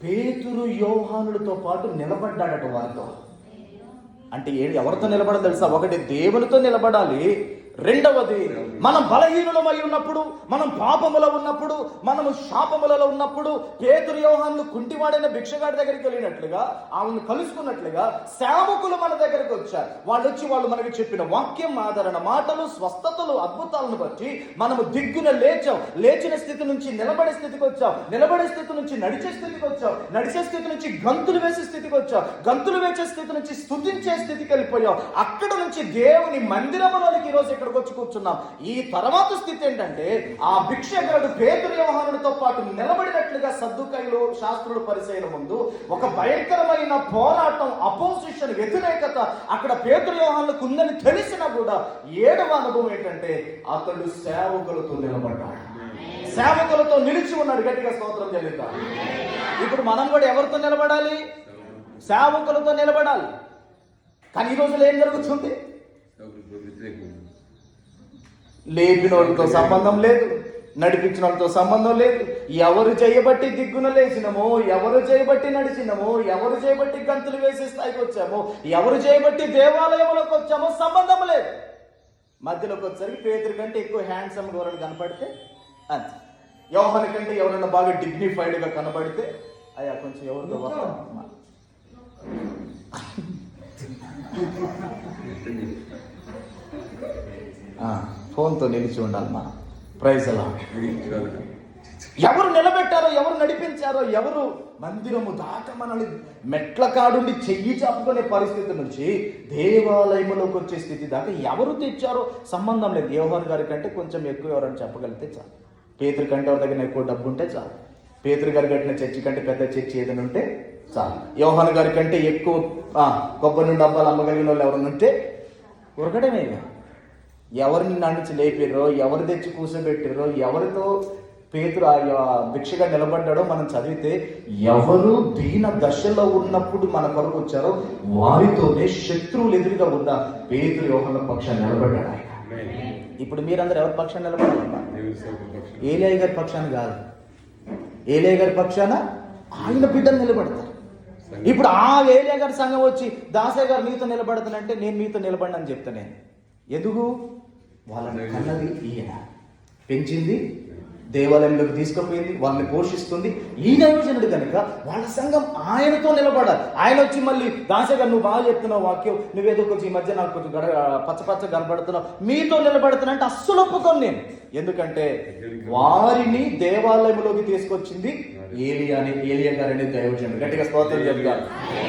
పేతురు యోహానులతో పాటు నిలబడ్డాడట వారితో. అంటే ఎవరితో నిలబడాలి తెలుసా? ఒకటి దేవునితో నిలబడాలి, రెండవది మనం బలహీనులమై ఉన్నప్పుడు, మనం పాపములో ఉన్నప్పుడు, మనము శాపములలో ఉన్నప్పుడు పేతురు యోహానులు కుంటివాడైన భిక్షగాడి దగ్గరికి వెళ్ళినట్లుగా, ఆమెను కలుసుకున్నట్లుగా సేవకులు మన దగ్గరికి వచ్చారు. వాళ్ళు మనకి చెప్పిన వాక్యం ఆదరణ మాటలు, స్వస్థతలు, అద్భుతాలను బట్టి మనము దిగ్గున లేచాం. లేచిన స్థితి నుంచి నిలబడే స్థితికి వచ్చాం. నిలబడే స్థితి నుంచి నడిచే స్థితికి వచ్చాం. నడిచే స్థితి నుంచి గంతులు వేసే స్థితికి వచ్చాం. గంతులు వేసే స్థితి నుంచి స్తుతించే స్థితికి వెళ్ళిపోయాం. అక్కడ నుంచి దేవుని మందిరములోనికి ఈరోజు ఇక్కడ వచ్చి కూర్చున్నాం. ఈ తర్వాత స్థితి ఏంటంటే ఆ భిక్షగాడు పేతురు యోహానులతో పాటు నిలబడినట్లుగా సద్దుకైలు, శాస్త్రులు, పరిసయ్యుల ముందు ఒక భయంకరమైన పోరాటం, అపోజిషన్, వ్యతిరేకత అక్కడ పేతురు యోహానులకు ఉందని తెలిసినా కూడా 7వ అనుభవం ఏంటంటే అతడు సేవకులతో నిలబడ్డాడు. సేవకులతో నిలిచి ఉన్నాడు. గట్టిగా స్తోత్రం చెల్లిద్దాం. ఇప్పుడు మనం కూడా ఎవరితో నిలబడాలి? సేవకులతో నిలబడాలి. కానీ ఈ రోజులో ఏం జరుగుతుంది? లేపిన వాళ్ళతో సంబంధం లేదు, నడిపించిన వాళ్ళతో సంబంధం లేదు. ఎవరు చేయబట్టి దిగ్గున లేచినమో, ఎవరు చేయబట్టి నడిచినమో, ఎవరు చేయబట్టి గంతులు వేసే స్థాయికి వచ్చామో, ఎవరు చేయబట్టి దేవాలయంలోకి వచ్చామో సంబంధం లేదు. మధ్యలోకి వచ్చేసరికి పేతురు కంటే ఎక్కువ హ్యాండ్సమ్ ఎవరైనా కనపడితే అంతే. యోహాను కంటే ఎవరైనా బాగా డిగ్నిఫైడ్గా కనబడితే అయ్యా కొంచెం ఎవరితో ఫోన్తో నిలిచి ఉండాలి మనం. ప్రైజ్ అలా. ఎవరు నిలబెట్టారో, ఎవరు నడిపించారో, ఎవరు మందిరము దాకా మనల్ని మెట్ల కాడుండి చెయ్యి చాపుకునే పరిస్థితి నుంచి దేవాలయంలోకి వచ్చే స్థితి దాకా ఎవరు తెచ్చారో సంబంధం లేదు. యోహాను గారి కంటే కొంచెం ఎక్కువ ఎవరైనా చెప్పగలిగితే చాలు. పేతురు కంటే ఎవరి దగ్గర ఎక్కువ డబ్బు ఉంటే చాలు. పేతురు గారి కట్టిన చర్చి కంటే పెద్ద చర్చి ఏదైనా ఉంటే చాలు. యోహాను గారి కంటే ఎక్కువ కొబ్బరి నుండి డబ్బాలు అమ్మగలిగిన వాళ్ళు ఎవరైనా ఉంటే ఉరకడమే. ఎవరిని నడిచి లేపారో, ఎవరు తెచ్చి కూర్చోబెట్టారో, ఎవరితో పేతురు భిక్షగా నిలబడ్డాడో మనం చదివితే ఎవరు దీన దశలో ఉన్నప్పుడు మన కొరకు వచ్చారో వారితోనే శత్రువులు ఎదురుగా ఉన్న పేతురు యోహాను పక్షాన్ని నిలబడ్డాడు ఆయన. ఇప్పుడు మీరందరూ ఎవరి పక్షాన్ని నిలబడాలి? ఏలియా గారి పక్షాన్ని కాదు. ఏలియా గారి పక్షాన ఆయన బిడ్డను నిలబడతారు. ఇప్పుడు ఆ ఏలియా గారి సంఘం వచ్చి దాసయ్య గారు మీతో నిలబడతానంటే నేను మీతో నిలబడని చెప్తా. నేను ఎందుకు? వాళ్ళని కన్నది ఈయన, పెంచింది, దేవాలయంలోకి తీసుకుపోయింది, వాళ్ళని పోషిస్తుంది ఈ దైవజనుడు కనుక వాళ్ళ సంఘం ఆయనతో నిలబడాలి. ఆయన వచ్చి మళ్ళీ దాసగా నువ్వు బాగా చెప్తున్నావు వాక్యం, నువ్వేదో కొంచెం ఈ మధ్య నాకు కొంచెం పచ్చ కనబడుతున్నావు, మీతో నిలబడుతున్నా అంటే అస్సలు ఒప్పుకోను నేను. ఎందుకంటే వారిని దేవాలయంలోకి తీసుకొచ్చింది ఏలియా గారు అనే దైవజనుడు. గట్టిగా స్తోత్రం చెప్తారు.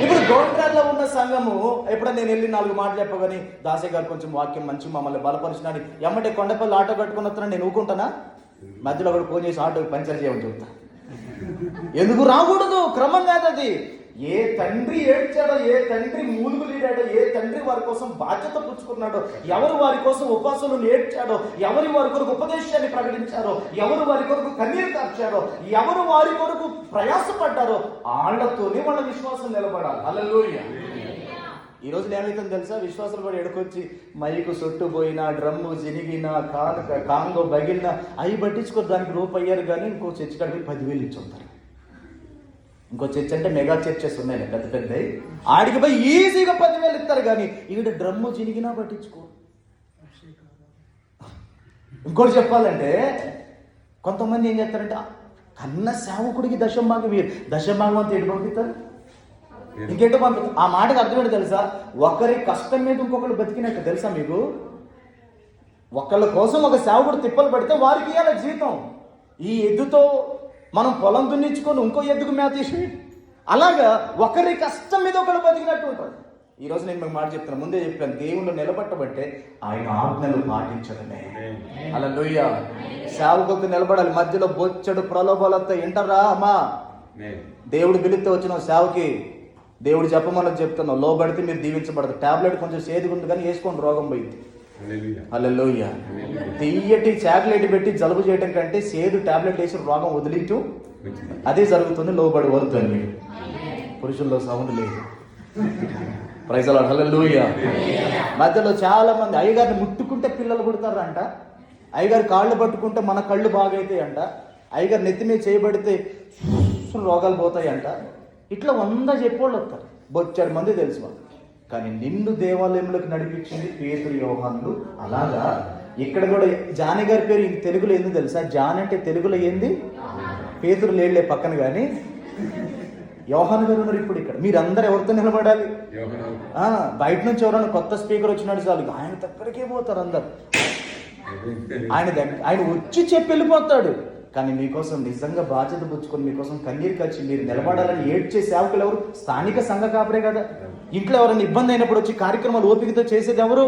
ఇప్పుడు గోండ్రాల్లో ఉన్న సంఘము ఎప్పుడో నేను వెళ్ళి 4 మాటలు చెప్పగాని దాసయ్య గారు కొంచెం వాక్యం మంచి మమ్మల్ని బలపరిచినని ఎమ్మటే కొండపల్లి ఆటో కట్టుకుని వస్తున్నాను నేను ఊకుంటానా? మధ్యలో ఒకటి ఫోన్ చేసి ఆటో పంచర్ చేయమని చెప్తా. ఎందుకు రాకూడదు? క్రమం కాదు అది. ఏ తండ్రి ఏడ్చాడో, ఏ తండ్రి మూలుగు లేడాడో, ఏ తండ్రి వారి కోసం బాధ్యత పుచ్చుకున్నాడో, ఎవరు వారి కోసం ఉపాసనలు నేర్చాడో, ఎవరు వారి కొరకు ఉపదేశాన్ని ప్రకటించారో, ఎవరు వారి కొరకు కన్నీరు కార్చారో, ఎవరు వారి కొరకు ప్రయాసపడ్డారో వాళ్ళతోనే వాళ్ళ విశ్వాసం నిలబడాలి. హల్లెలూయా. ఈ రోజులు ఏమైతుందో తెలుసా? విశ్వాసాలు కూడా ఎడుకొచ్చి మైకు సొట్టుపోయినా, డ్రమ్ము చినిగినా, కాంగో బగిలినా అవి పట్టించుకొని దానికి రూపయ్యారు. కానీ ఇంకో చర్చి కాడికి 10,000 ఇచ్చి ఉంటారు. ఇంకో చర్చ్ అంటే మెగా చర్చెస్ ఉన్నాయి పెద్ద పెద్దవి, ఆడికి పోయి ఈజీగా 10,000 ఇస్తారు. కానీ ఈడ డ్రమ్ము చినిగినా పట్టించుకో. ఇంకోటి చెప్పాలంటే కొంతమంది ఏం చేస్తారంటే కన్న సేవకుడికి దశభాగం అంతా ఎటు పంపిస్తారు, ఇంకేటో పంపిస్తారు. ఆ మాటకు అర్థమేంటో తెలుసా? ఒకరి కష్టం మీద ఇంకొకరు బతికినట్టు తెలుసా మీకు? ఒకళ్ళ కోసం ఒక సేవకుడు తిప్పలు పడితే వారికి ఇవ్వాలి జీతం. ఈ ఎద్దుతో మనం పొలం దున్నించుకొని ఇంకో ఎద్దుకు మేత తీసి అలాగా ఒకరి కష్టం మీద ఒకళ్ళు బతికినట్టు ఉంటుంది. ఈరోజు నేను మీకు మాట చెప్తాను, ముందే చెప్పాను, దేవుళ్ళు నిలబట్టబట్టే ఆయన ఆజ్ఞలు పాటించడమే. హల్లెలూయా. సేవకులకు నిలబడాలి. మధ్యలో బొచ్చడు ప్రలోభాలతో వింటారా అమ్మా? దేవుడు పిలిస్తే వచ్చిన సేవకి దేవుడు చెప్పమని చెప్తున్నావు, లోబడితే మీరు దీవించబడతారు. టాబ్లెట్ కొంచెం సేదుగా ఉంది కానీ వేసుకోండి, రోగం పోయింది. హల్లెలూయా. తీయటి చాక్లెట్ పెట్టి జలుబు చేయడం కంటే సేదు టాబ్లెట్ వేసి రోగం వదిలించు, అదే జరుగుతుంది. లోబడి వదులుతుంది. పురుషుల్లో సౌండ్ లేదు. Praise the lord. హల్లెలూయా. మధ్యలో చాలా మంది అయ్యగారిని ముట్టుకుంటే పిల్లలు పుడతారంట, అయ్యగారి కాళ్ళు పట్టుకుంటే మన కళ్ళు బాగైతాయి అంట, అయ్యగారు నెత్తి మీద చేయబడితే రోగాలు పోతాయంట. ఇట్లా 100 చెప్పేవాళ్ళు వస్తారు. బొచ్చారు మంది తెలుసు వాళ్ళు. కానీ నిన్ను దేవాలయంలోకి నడిపించింది పేతురు, యోహానులు. అలాగా ఇక్కడ కూడా జాని గారి పేరు తెలుగులో ఏంది తెలుసా? జాన్ అంటే తెలుగులో ఏంది? పేతురు లేళ్లే పక్కన. కానీ యోహాను గారు ఉన్నారు ఇప్పుడు ఇక్కడ. మీరందరూ ఎవరితో నిలబడాలి? బయట నుంచి ఎవరైనా కొత్త స్పీకర్ వచ్చినాడు చాలు ఆయన దగ్గరికే పోతారు అందరు. ఆయన వచ్చి చెప్పి వెళ్ళిపోతాడు. కానీ మీకోసం నిజంగా బాధ్యత పుచ్చుకొని మీకోసం కన్నీరు కచ్చి మీరు నిలబడాలని ఏడ్చే సేవకులు ఎవరు? స్థానిక సంఘ కాపరే కదా. ఇంట్లో ఎవరైనా ఇబ్బంది అయినప్పుడు వచ్చి కార్యక్రమాలు ఓపికతో చేసేది ఎవరు?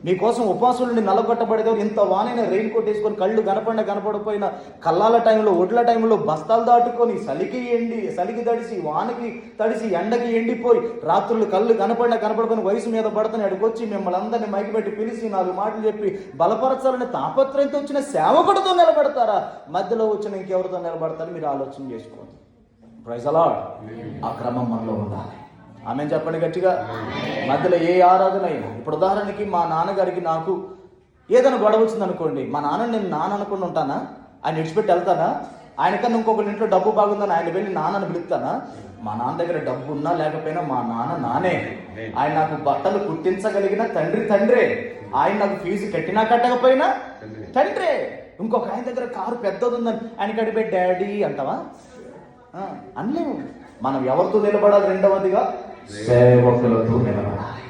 మీకోసం ఉపవాసుల నుండి నల్లగొట్టబడేది. ఇంత వానైనా రెయిన్ కోట్ వేసుకొని కళ్ళు కనపడకపోయినా కల్లాల టైంలో, ఒడ్ల టైంలో బస్తాలు దాటుకొని చలికి తడిసి, వానకి తడిసి, ఎండకి ఎండిపోయి, రాత్రులు కళ్ళు కనపడకపోయిన వయసు మీద పడుతుంది. అడిగొచ్చి మిమ్మల్ని అందరినీ మైకిపెట్టి పిలిచి 4 మాటలు చెప్పి బలపరచాలని తాపత్రయంతో వచ్చిన సేవకుడితో నిలబడతారా? మధ్యలో వచ్చిన ఇంకెవరితో నిలబడతారు? మీరు ఆలోచన చేసుకోండి. Praise the Lord. ఆ క్రమం మనలో ఉండాలి. ఆమె చెప్పండి గట్టిగా. మధ్యలో ఏ ఆరాధన అయినా, ఇప్పుడు ఉదాహరణకి మా నాన్నగారికి నాకు ఏదైనా గొడవ వచ్చింది అనుకోండి, మా నాన్న నేను నాన్న అనుకుని ఉంటానా? ఆయన విడిచిపెట్టి వెళ్తానా? ఆయనకన్నా ఇంకొకరి ఇంట్లో డబ్బు బాగుందని ఆయన వెళ్ళి నాన్నని పిలుస్తానా? మా నాన్న దగ్గర డబ్బు ఉన్నా లేకపోయినా మా నాన్నే. ఆయన నాకు బట్టలు కుట్టించగలిగిన తండ్రే. ఆయన నాకు ఫీజు కట్టినా కట్టకపోయినా తండ్రే. ఇంకొక ఆయన దగ్గర కారు పెద్దది ఉందని ఆయన కడిపోయి డాడీ అంటావా? అనలేము. మనం ఎవరితో నిలబడాలి? రెండవదిగా సేవకులతో నిలబడాలి.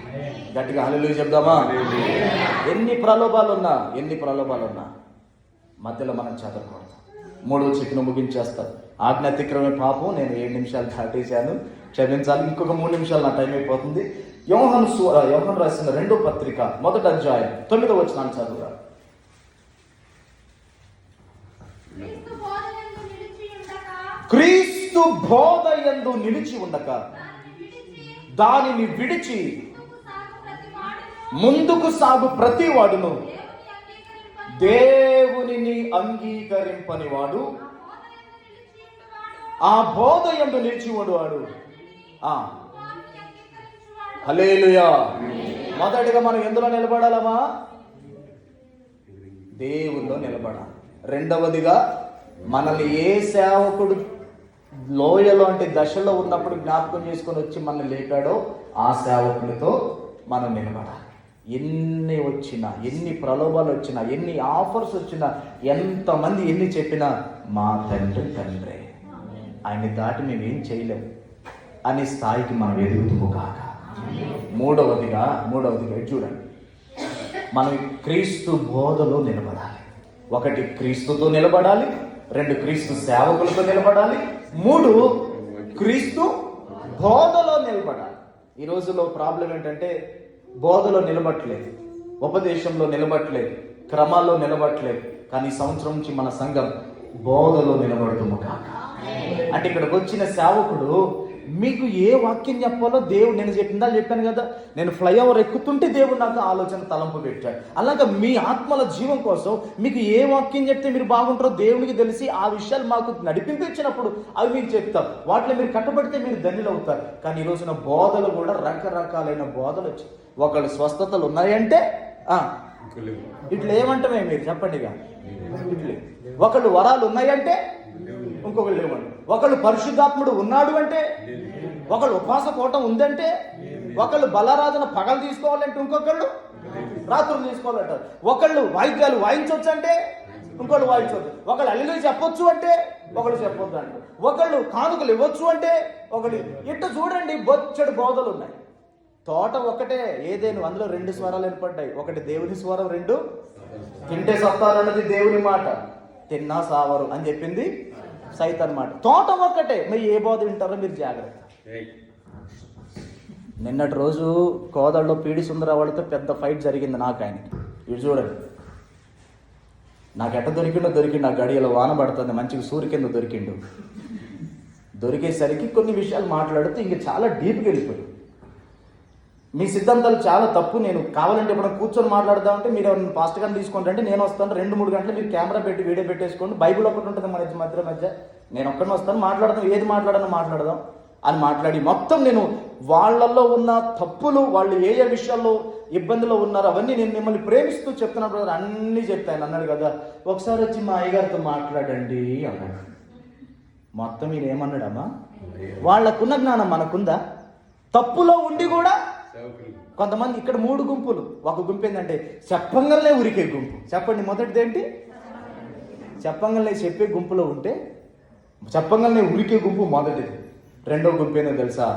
గట్టిగా హల్లెలూయా చెప్దామా? ఎన్ని ప్రలోభాలు ఉన్నా మధ్యలో మనం చెదరకూడదు. 3వ చిక్కును ముగించేస్తారు. ఆజ్ఞ అతిక్రమే పాపం. నేను 7 నిమిషాలు దాటేశాను, క్షమించాలి. ఇంకొక 3 నిమిషాలు నా టైం అయిపోతుంది. యోహాను రాసిన 2వ పత్రిక 1వ అధ్యాయం 9వ వచనాన్ని చదువురా. క్రీస్తు బోధ యందు నిలిచి ఉండక దానిని విడిచి ముందుకు సాగు ప్రతి వాడును దేవునిని అంగీకరింపని వాడు ఆ బోధ యందు నిలిచి ఉండేవాడు. హల్లెలూయా. మొదటిగా మనం ఎందులో నిలబడాలమ్మా? దేవుల్లో నిలబడాలి. రెండవదిగా మనల్ని ఏ సేవకుడు లోయలో అంటే దశలో ఉన్నప్పుడు జ్ఞాపకం చేసుకొని వచ్చి మనల్ని లేపాడో ఆ సేవకునితో మనం నిలబడాలి. ఎన్ని వచ్చినా, ఎన్ని ప్రలోభాలు వచ్చినా, ఎన్ని ఆఫర్స్ వచ్చినా, ఎంతమంది ఎన్ని చెప్పినా మా తండ్రే, ఆయన్ని దాటి మేమేం చేయలేము అనే స్థాయికి మనం ఎదుగుతాము కాక. మూడవదిగా చూడండి, మనం క్రీస్తు బోధలో నిలబడాలి. 1 క్రీస్తుతో నిలబడాలి, 2 క్రీస్తు సేవకులతో నిలబడాలి, 3 క్రీస్తు బోధలో నిలబడాలి. ఈ రోజులో ప్రాబ్లం ఏంటంటే బోధలో నిలబట్టలేదు, ఉపదేశంలో నిలబట్టలేదు, క్రమాల్లో నిలబట్టలేదు. కానీ సంవత్సరం నుంచి మన సంఘం బోధలో నిలబడుతుము కాక. అంటే ఇక్కడికి వచ్చిన సేవకుడు మీకు ఏ వాక్యం చెప్పాలో దేవుడు, నేను చెప్పాను కదా, నేను ఫ్లైఓవర్ ఎక్కుతుంటే దేవుడు నాకు ఆలోచన తలంపు పెట్టాడు. అలాగా మీ ఆత్మల జీవం కోసం మీకు ఏ వాక్యం చెప్తే మీరు బాగుంటారో దేవునికి తెలిసి ఆ విషయాలు మాకు నడిపించినప్పుడు అవి మీకు చెప్తారు. వాటిలో మీరు కట్టబడితే మీరు ధన్యులు అవుతారు. కానీ ఈ రోజున బోధలు కూడా రకరకాలైన బోధలు వచ్చాయి. ఒకళ్ళు స్వస్థతలు ఉన్నాయంటే ఇట్లా ఏమంటమే మీరు చెప్పండి. ఇట్లే ఒకళ్ళు వరాలు ఉన్నాయంటే ఇంకొకళ్ళు లేవండి. ఒకళ్ళు పరిశుద్ధాత్ముడు ఉన్నాడు అంటే, ఒకళ్ళు ఉపవాస కూటం ఉందంటే, ఒకళ్ళు బలారాధన పగలు తీసుకోవాలంటే, ఇంకొకళ్ళు రాత్రులు తీసుకోవాలంటారు. ఒకళ్ళు వాయిద్యాలు వాయించవచ్చు అంటే ఇంకోళ్ళు వాయించవచ్చు. ఒకళ్ళు హల్లెలూయా చెప్పొచ్చు అంటే ఒకళ్ళు చెప్పొద్దు అంటారు. ఒకళ్ళు కానుకలు ఇవ్వచ్చు అంటే ఒకళ్ళు. ఇట్లా చూడండి, బొచ్చడు బోధలు ఉన్నాయి. తోట ఒకటే ఏదేను, అందులో 2 స్వరాలు ఏర్పడ్డాయి. ఒకటి దేవుని స్వరం, 2 తింటే సత్తానన్నది దేవుని మాట, తిన్నా సావరు అని చెప్పింది సైతాన్ మాట. తోట ఒక్కటే, మరి ఏ బోధ వింటారో మీరు జాగ్రత్త. నిన్నటి రోజు కోదాడలో పీడి సుందరవాడితో పెద్ద ఫైట్ జరిగింది నాకు ఆయనకి. ఇటు చూడండి, నాకు ఎట్ట దొరికిండు. ఆ గడియలో వాన పడుతుంది, మంచిగా సూర్య కింద దొరికిండు. దొరికేసరికి కొన్ని విషయాలు మాట్లాడుతూ ఇంక చాలా డీప్గా వెళ్ళిపోయి, మీ సిద్ధాంతాలు చాలా తప్పు, నేను కావాలంటే ఇప్పుడు కూర్చొని మాట్లాడదామంటే మీరు ఎవరైనా ఫాస్ట్ గానే తీసుకోండి అంటే నేను వస్తాను, 2-3 గంటలు మీరు కెమెరా పెట్టి వీడియో పెట్టేసుకోండి, బైబిల్ ఒకటి ఉంటుంది మన మధ్య నేను ఒక్కడిని వస్తాను, మాట్లాడదాం, ఏది మాట్లాడదాం అని మాట్లాడి మొత్తం నేను వాళ్ళల్లో ఉన్న తప్పులు, వాళ్ళు ఏ విషయాల్లో ఇబ్బందులో ఉన్నారో అవన్నీ నేను మిమ్మల్ని ప్రేమిస్తూ చెప్తున్నా బ్రదర్, అన్నీ చెప్తాను అన్నాడు కదా. ఒకసారి వచ్చి మా అయ్యగారితో మాట్లాడండి అన్నాడు. మొత్తం ఈయన ఏమన్నాడమ్మా, వాళ్ళకున్న జ్ఞానం మనకుందా? తప్పులో ఉండి కూడా కొంతమంది ఇక్కడ 3 గుంపులు. ఒక గుంపు ఏంటంటే చెప్పంగానే ఉరికే గుంపు. చెప్పండి, మొదటిది ఏంటి? చెప్పంగానే చెప్పే గుంపులో ఉంటే చెప్పంగానే ఉరికే గుంపు మొదటిది. రెండో గుంపు ఏంటో తెలుసా?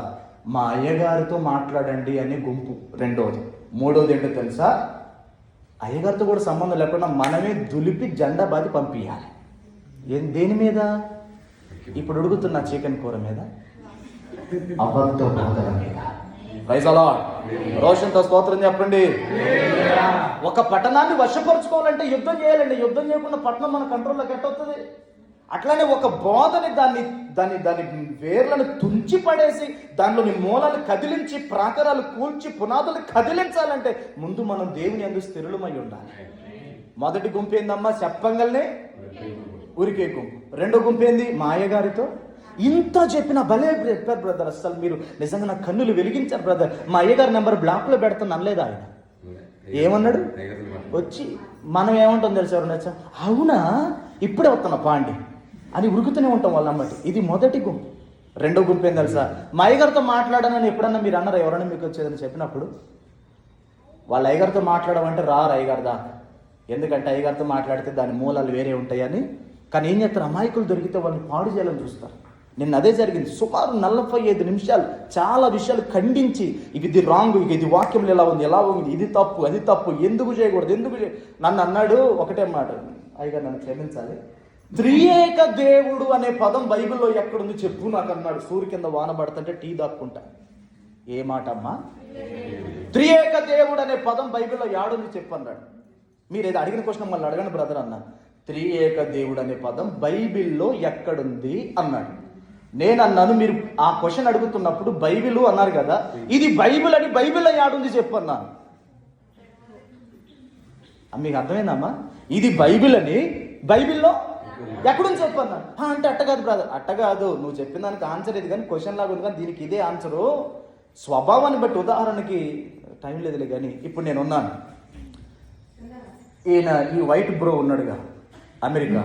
మా అయ్యగారితో మాట్లాడండి అనే గుంపు రెండోది. మూడోది ఏంటో తెలుసా? అయ్యగారితో కూడా సంబంధం లేకుండా మనమే దులిపి జెండా బాది పంపించాలి. దేని మీద? ఇప్పుడు ఉడుకుతున్న చికెన్ కూర మీద, అబద్ధ బోధన మీద. Praise the lord. రోషన్తో స్తోత్రం చెప్పండి. ఒక పట్టణాన్ని వశపరుచుకోవాలంటే యుద్ధం చేయాలండి. యుద్ధం చేయకుండా పట్టణం మన కంట్రోల్లోకి ఎట్టవుతుంది? అట్లానే ఒక బోధని దాని వేర్లను తుంచి పడేసి దానిలోని మూలాలు కదిలించి ప్రాకారాలు కూల్చి పునాదులు కదిలించాలంటే ముందు మనం దేవుని యందు స్థిరులమై ఉండాలి. మొదటి గుంపు ఏందమ్మా? చెప్పంగానే ఉరికే గుంపు. రెండో గుంపు ఏంది? మా అయ్యగారితో ఇంత చెప్పిన భలే చెప్పారు బ్రదర్, అసలు మీరు నిజంగా నా కన్నులు వెలిగించారు బ్రదర్. మా అయ్యగారి నెంబర్ బ్లాక్లో పెడతాను అనలేదు ఆయన. ఏమన్నాడు? వచ్చి మనం ఏమంటాం తెలుసు, ఎవరు నచ్చా అవునా ఇప్పుడే వస్తున్నా పాండి అని ఉరుకుతూనే ఉంటాం వాళ్ళ అమ్మటి. ఇది మొదటి గుంపు. రెండో గుంపు ఏం తెలుసా? మా అయ్యగారితో మాట్లాడానని ఎప్పుడన్నా మీరు అన్నారు, ఎవరైనా మీకు వచ్చేదని చెప్పినప్పుడు వాళ్ళ అయ్యగారితో మాట్లాడమంటే రారు అయ్యగారి దాకా. ఎందుకంటే అయ్యగారితో మాట్లాడితే దాని మూలాలు వేరే ఉంటాయని. కానీ ఏం చేస్తారు? అమాయకులు దొరికితే వాళ్ళని పాడు చేయాలని చూస్తారు. నిన్న అదే జరిగింది. సుమారు 45 నిమిషాలు చాలా విషయాలు ఖండించి, ఇది రాంగ్, ఇది వాక్యంలో ఎలా ఉంది, ఇది తప్పు, అది తప్పు, ఎందుకు చేయకూడదు, నన్ను అన్నాడు ఒకటే మాట, అయ్యగారు నన్ను క్షమించాలి, త్రియేక దేవుడు అనే పదం బైబిల్లో ఎక్కడుంది చెప్పు నాకు అన్నాడు. సూర్య కింద వాన పడుతుంటే టీ దాక్కుంటా. ఏ మాట అమ్మా? త్రియేక దేవుడు అనే పదం బైబిల్లో యాడుంది చెప్పు అన్నాడు. మీరు ఏదో అడిగిన క్వశ్చన్ మళ్ళీ అడగండి బ్రదర్ అన్నా. త్రియేక దేవుడు అనే పదం బైబిల్లో ఎక్కడుంది అన్నాడు. నేను అన్నాను, మీరు ఆ క్వశ్చన్ అడుగుతున్నప్పుడు బైబిల్ అన్నారు కదా, ఇది బైబిల్ అని బైబిల్లో యాడుంది చెప్పు అన్నాను. మీకు అర్థమైందమ్మా? ఇది బైబిల్ అని బైబిల్లో ఎక్కడుంది చెప్పన్నా అంటే అట్టగాదు బ్రదర్, అట్టగాదు, నువ్వు చెప్పిన దానికి ఆన్సర్ ఇది కానీ క్వశ్చన్ లాగా ఉంది కానీ దీనికి ఇదే ఆన్సరు. స్వభావాన్ని బట్టి ఉదాహరణకి టైం లేదులే కానీ ఇప్పుడు నేను ఉన్నాను, ఈయన ఈ వైట్ బ్రో ఉన్నాడుగా అమెరికా,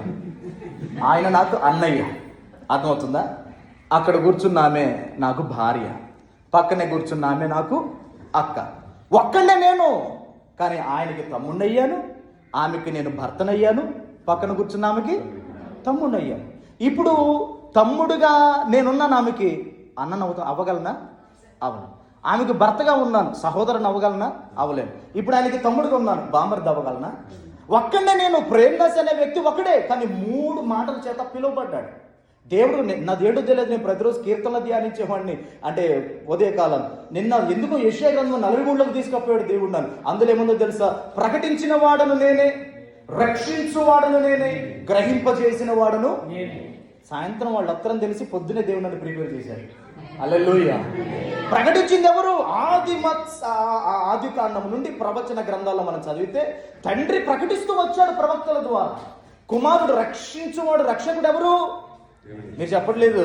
ఆయన నాకు అన్నయ్య, అర్థమవుతుందా? అక్కడ కూర్చున్న ఆమె నాకు భార్య, పక్కనే కూర్చున్న ఆమె నాకు అక్క. ఒక్కడే నేను, కానీ ఆయనకి తమ్ముడయ్యాను, ఆమెకి నేను భర్తనయ్యాను, పక్కన కూర్చున్న ఆమెకి తమ్ముడయ్యాను. ఇప్పుడు తమ్ముడుగా నేనున్నాను, ఆమెకి అన్నను అవ్వగలనా? అవను. ఆమెకు భర్తగా ఉన్నాను, సహోదరుని అవ్వగలనా? అవ్వలేను. ఇప్పుడు ఆయనకి తమ్ముడుగా ఉన్నాను, బామర్ది అవ్వగలనా? ఒక్కడే నేను. ప్రేమ్దాస్ అనే వ్యక్తి ఒకడే, కానీ 3 మాటల చేత పిలువబడ్డాడు. దేవుడు నాదేంటో తెలియదు, నేను ప్రతిరోజు కీర్తనలు ధ్యానించేవాడిని, అంటే ఉదయకాలం. నిన్న ఎందుకో యెషయా గ్రంథం 43లోకి తీసుకపోయాడు దేవుడు నన్ను. అందులో ఏముందో తెలుసా? ప్రకటించిన వాడను నేనే, రక్షించు వాడను నేనే, గ్రహింపజేసిన వాడను నేనే. సాయంత్రం వాళ్ళందరం తెలిసి పొద్దునే దేవుడు నన్ను ప్రిపేర్ చేశాడు. హల్లెలూయా. ప్రకటించింది ఎవరు? ఆది కాండం నుండి ప్రవచన గ్రంథాల్లో మనం చదివితే తండ్రి ప్రకటిస్తూ వచ్చాడు ప్రవక్తల ద్వారా. కుమారుడు రక్షించువాడు, రక్షకుడు ఎవరు? మీరు చెప్పట్లేదు.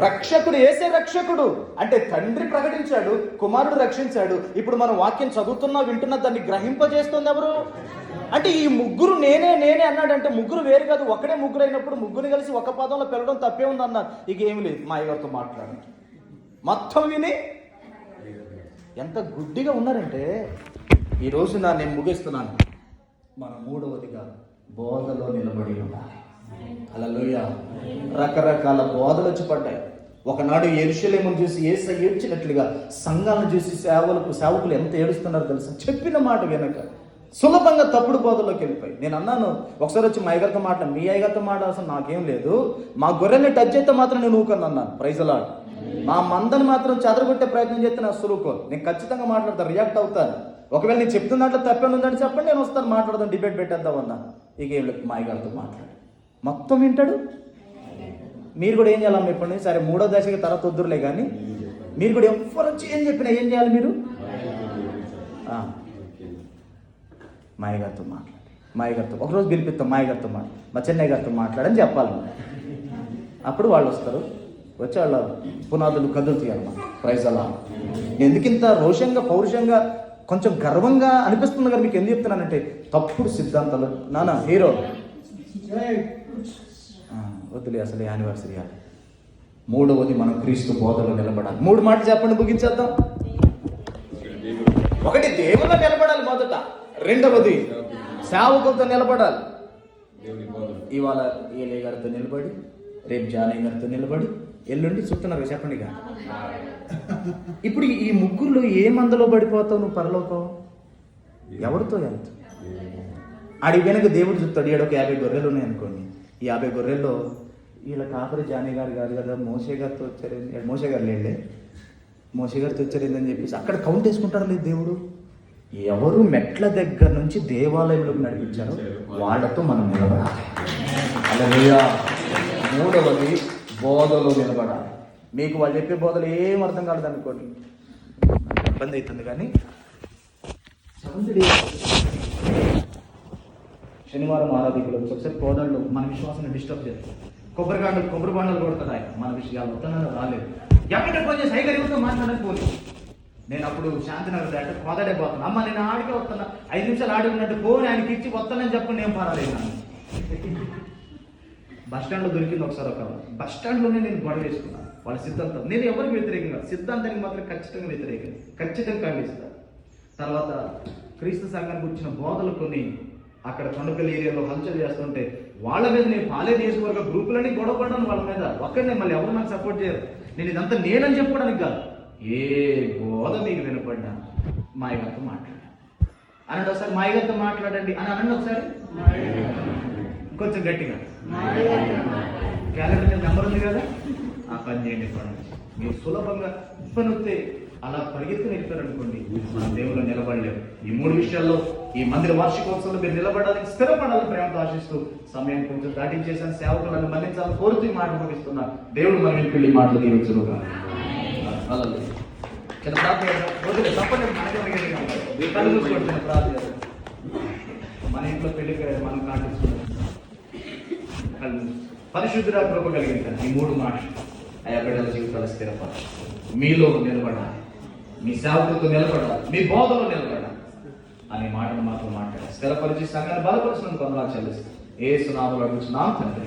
రక్షకుడు, యేసే రక్షకుడు. అంటే తండ్రి ప్రకటించాడు, కుమారుడు రక్షించాడు. ఇప్పుడు మనం వాక్యం చదువుతున్నా వింటున్నా, దాన్ని గ్రహింపజేస్తుంది ఎవరు? అంటే ఈ ముగ్గురు నేనే అన్నాడంటే ముగ్గురు వేరు కాదు, ఒకడే ముగ్గురు అయినప్పుడు ముగ్గురిని కలిసి ఒక పదంలో పెరగడం తప్పే ఉంది అన్నారు. ఇక ఏమి లేదు, మా అయ్యగారితో మాట్లాడు మొత్తం విని ఎంత గుడ్డిగా ఉన్నారంటే. ఈరోజు నేను ముగిస్తున్నాను. మన 3వదిగా బోధలో నిలబడి ఉండాలి. హల్లెలూయా. రకరకాల బోధలు వచ్చి పడ్డాయి. ఒకనాడు యెరూషలేమును చూసి యేసయ్య ఏడ్చినట్లుగా సంఘాలను చూసి సేవకులు ఎంత ఏడుస్తున్నారో తెలుసా? చెప్పిన మాట వెనక సులభంగా తప్పుడు బోధల్లోకి వెళ్ళిపోయి. నేను అన్నాను ఒకసారి వచ్చి మా అయ్యగారితో మాట్లాడు, మీ అయ్యగారితో మాట్లాడాల్సిన నాకేం లేదు, మా గొర్రెల్ని టచ్ చేస్తే మాత్రం నేను ఊకొని అన్నాను. Praise Lord. మా మందని మాత్రం చెదరగొట్టే ప్రయత్నం చేస్తే నా సులుకోను. నేను ఖచ్చితంగా మాట్లాడతాను, రియాక్ట్ అవుతాను. ఒకవేళ నేను చెప్తున్న దాంట్లో తప్పేం ఉందని చెప్పండి, నేను వస్తాను, మాట్లాడదాం, డిబేట్ పెట్టేద్దాం అన్నాను. ఇక ఏం లేదు, మా అయ్యగారితో మాట్లాడు, మొత్తం వింటాడు. మీరు కూడా ఏం చేయాలమ్మా ఇప్పటి నుంచి? సరే 3వ దశకి తర్వాత వద్దురులే, కానీ మీరు కూడా ఎవరు వచ్చి ఏం చెప్పినా ఏం చేయాలి మీరు? మా అయ్యగారితో మాట్లాడి, మా అయ్యగారితో ఒకరోజు పిలిపిస్తాం, మా అయ్యగారితో మా చెన్నై గారితో మాట్లాడని చెప్పాలి. అప్పుడు వాళ్ళు వస్తారు, వచ్చి వాళ్ళ పునాదులు కదులుతాయి అన్నమాట. ప్రైజ్ అలా. ఎందుకింత రోషంగా పౌరుషంగా కొంచెం గర్వంగా అనిపిస్తుంది కదా మీకు? ఎందుకు చెప్తున్నానంటే తప్పుడు సిద్ధాంతాలు. నానా హీరో వద్దులే, అసలు యానివర్సరీ. 3వది మనం క్రీస్తు బోధలో నిలబడాలి. 3 మాటలు చెప్పండి, ముగించేద్దాం. 1 దేవుల్లో నిలబడాలి మొదట. 2వది సేవకులతో నిలబడాలి. ఇవాళ ఏలే గారితో నిలబడి, రేపు జానయ్య గారితో నిలబడి, ఎల్లుండి చూస్తున్నారు చెప్పండి. ఇప్పుడు ఈ ముగ్గురులో ఏ మందలో పడిపోతావు నువ్వు? పరలోకం ఎవరితో వెళ్తావు? ఆడికి వెనక దేవుడు చూస్తాడు. ఏడొక 50 గొర్రెలు ఉన్నాయి అనుకోండి. ఈ 50 గొర్రెల్లో వీళ్ళ కాపరి జానయ్య గారు కాదు కదా, మోషే గారితో వచ్చారు, మోషే గారు లేండి, మోషే గారితో వచ్చారేందని చెప్పేసి అక్కడ కౌంట్ వేసుకుంటారు లేదు దేవుడు. ఎవరు మెట్ల దగ్గర నుంచి దేవాలయంలోకి నడిపించారో వాళ్ళతో మనం నిలబడాలి. హల్లెలూయా. 3వది బోధలో నిలబడాలి. మీకు వాళ్ళు చెప్పే బోధలు ఏం అర్థం కాలేదు అనుకోండి, ఇబ్బంది అవుతుంది. కానీ శనివారం ఆరాధికులు ఒకసారి కోదళ్ళు మన విశ్వాసాన్ని డిస్టర్బ్ చేస్తారు. కొబ్బరి బాండలు కొడతారు ఆయన. మన విషయాలు వస్తానని రాలేదు. ఎక్కడికి ఫోన్ చేసి హైగరితో మాట్లాడకపోతే నేను అప్పుడు శాంతినగర్ దాటి కోదడే పోతాను. అమ్మ నేను ఆడికే వస్తున్నా, 5 నిమిషాలు ఆడి ఉన్నట్టు ఫోన్ ఆయనకి ఇచ్చి వస్తానని చెప్పండి, ఏం పర్వాలేదు. బస్ స్టాండ్లో దొరికింది ఒకసారి. బస్ స్టాండ్లోనే నేను గొడవ వేసుకున్నాను. వాళ్ళ సిద్ధాంతం నేను ఎవరికి వ్యతిరేకంగా, సిద్ధాంతానికి మాత్రం ఖచ్చితంగా వ్యతిరేకంగా, ఖచ్చితంగా ఖండిస్తాను. తర్వాత క్రీస్తు సంఘానికి వచ్చిన బోధలు కొన్ని అక్కడ కొండపల్లి ఏరియాలో హల్చల్ చేస్తుంటే వాళ్ళ మీద నేను పాలే నియోజకవర్గ గ్రూపులన్నీ గొడవ పడ్డాను వాళ్ళ మీద. ఒక్కడనే, మళ్ళీ ఎవరు నాకు సపోర్ట్ చేయరు. నేను ఇదంతా నేనని చెప్పుకోవడానికి కాదు, ఏ బోధ మీకు వినపడ్డా మా అయ్యగారితో మాట్లాడాను అనండి. ఒకసారి మా అయ్యగారితో మాట్లాడండి అని అనండి ఒకసారి, కొంచెం గట్టిగా. క్యాలెండర్ మీద నెంబర్ ఉంది కదా, ఆ పని చేయండి. మీరు సులభంగా పనిస్తే అలా పరిగెత్తుకుని వెళ్ళిపోయారనుకోండి, మన దేవుళ్ళు నిలబడలేరు. ఈ 3 విషయాల్లో ఈ మందిర వార్షికోత్సవంలో మీరు నిలబడాలని, స్థిరపడాలని ప్రేమతో ఆశిస్తూ సమయం కొంచెం దాటించేసాను. సేవకులను మన్నించాలని కోరుతూ ఈ మాట ముగిస్తున్నారు. దేవుడు మన ఇంటికి వెళ్ళి మాటలు తీర్చునుగా. చిన్న ప్రార్థన వదిలే తప్పని కళ్ళు చూసుకోండి. చిన్న ప్రార్థన మన ఇంట్లో పెళ్లికి మనం కాంటిస్తున్నాం. కళ్ళు పరిశుద్ధురా కృప కలిగింది. ఈ 3 మాటలు అయ్యా బిడ్డల జీవితాలు స్థిరపడాలి, మీలో నిలబడాలి, మీ సేవకులతో నిలబడాలి, మీ బోధలో నిలబడాలి అనే మాటను మాత్రం మాట్లాడాలి. స్థిరపరిచి సంఘాన్ని బలపరిచినందుకు వందనాలు చెల్లిస్తాం. యేసు నామములో అడుగుచున్నాం తండ్రి.